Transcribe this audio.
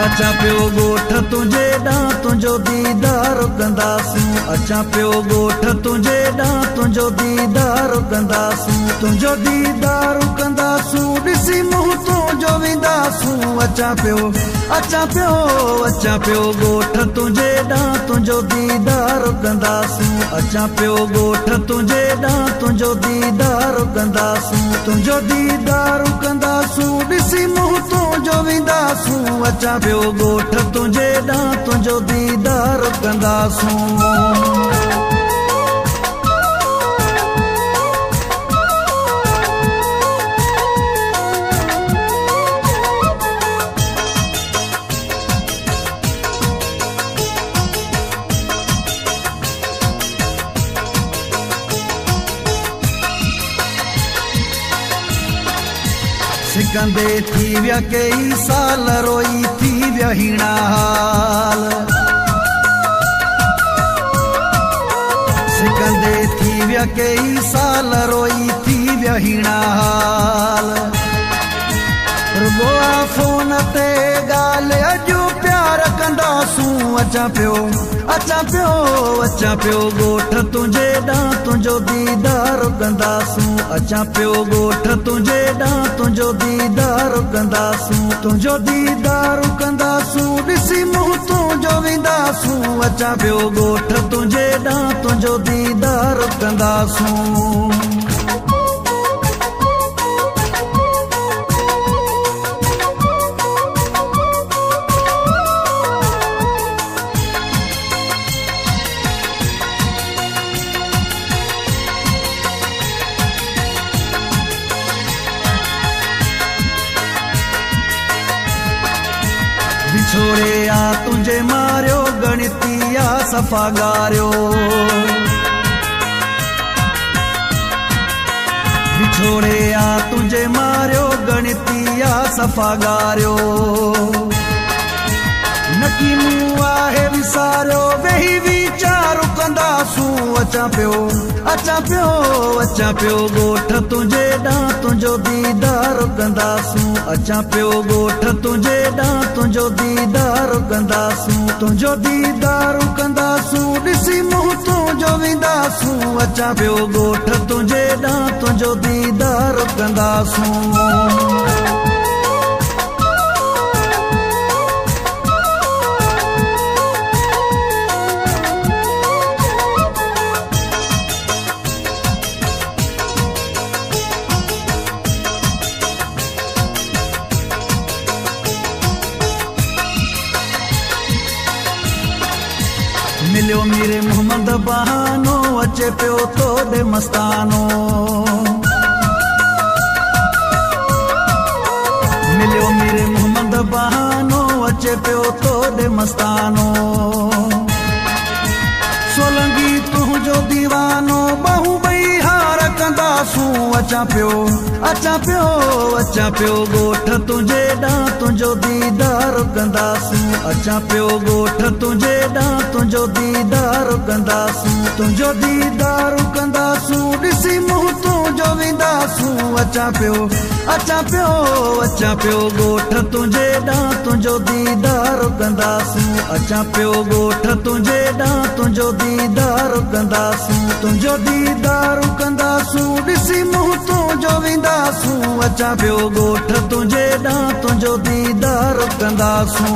अचां पियो ॻोठ तुंहिंजे ॾांहुं तुंहिंजो दीदार कंदासूं अचां पियो ॻोठ तुंहिंजे ॾांहुं तुंहिंजो दीदार कंदासूं तुंहिंजो दीदार कंदासूं ॾिसी मुंहुं तुंहिंजो वेंदासूं अचां पियो ॻोठ तुंहिंजे ॾांहुं तुंहिंजो दीदार कंदासूं अचां पियो ॻोठ तुंहिंजे ॾांहुं तुंहिंजो दीदार कंदासूं तुंहिंजो दीदार कंदासूं ॾिसी मुंहुं तुंहिंजो वेंदासूं अचां पियो ॻोठ तुंहिंजे ॾांहुं तुंहिंजो दीदार कंदासूं सिकंदे थी विया कई साल रोई थी विया हीणा हाल सिकंदे थी विया कई साल रोई थी विया हीणा हाल रुगो फोन ते ॻाल्हि अॼु प्यार कंदासूं अचां पियो ॻोठ तुंहिंजे ॾांहुं तुंहिंजो दीदार कंदासूं अचां पियो ॻोठ तुंहिंजे ॾांहुं तुंहिंजो दीदार कंदासूं तुंहिंजो दीदार कंदासूं ॾिसी मुंहुं तुंहिंजो वेंदासूं अचां पियो ॻोठ तुंहिंजे ॾांहुं तुंहिंजो दीदार कंदासूं विछोड़े आ तुंहिंजे मारियो गणितिया सफ़ा ॻारियो विछोड़े आ तुंहिंजे मारियो गणितिया सफ़ा ॻारियो नकी मूं आहे विसारियो वेही वीचार कंदासूं अचां पियो ॻोठ तुंहिंजे ॾांहुं तुंहिंजो दीदार कंदासूं अचां पियो ॻोठ तुंहिंजे ॾांहुं तुंहिंजो दीदार कंदासूं तुंहिंजो दीदार कंदासूं ॾिसी मुंहुं तुंहिंजो वेंदासूं अचां पियो ॻोठ तुंहिंजे ॾांहुं तुंहिंजो दीदार कंदासूं मिलियो मीरे मोहम्मद बहानो अचे पियो तो दे मस्तानो मिलियो मीरे मोहम्मद बहानो अचे पियो तो दे मस्तानो सोलंगी तुंहिंजो दीवानो बहु ॿई हार कंदासूं अचां पियो ॻोठ तुंहिंजे ॾांहुं तुंहिंजो दीदार कंदासूं अचां पियो ॻोठ तुंहिंजे ॾांहुं तुंहिंजो दीदार कंदासूं तुंहिंजो दीदार कंदासूं ॾिसी मुंहुं तुंहिंजो वेंदासूं अचां पियो ॻोठ तुंहिंजे ॾांहुं तुंहिंजो दीदार कंदासूं अचां पियो ॻोठ तुंहिंजे ॾांहुं तुंहिंजो दीदार कंदासूं तुंहिंजो दीदार कंदासूं ॾिसी मुंहुं तुंहिंजो वेंदासूं अचां पियो ॻोठ तुंहिंजे ॾांहुं तुंहिंजो दीदार कंदासूं